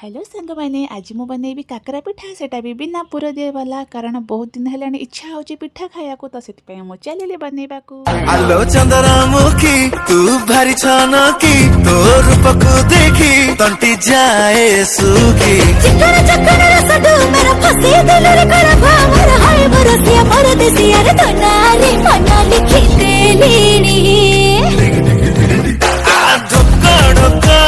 Hello सांग मैंने आज मु बनैबी काकरा पिठा सेटा भी बिना पुर दिए वाला कारण बहुत दिन हेलानी इच्छा होची पिठा खाया को तो सेति मु चलिले बनैबा को। आलो चंद्रमुखी तू भारी छनकी तो रूप को देखी तंटी जाए सुखी चिकन चिकन रसडू मेरा फसे दिल रे कर भावर हाय बरसिया मोर देसिया रे तनारी मना लिखी देलीनी आ धोका धोका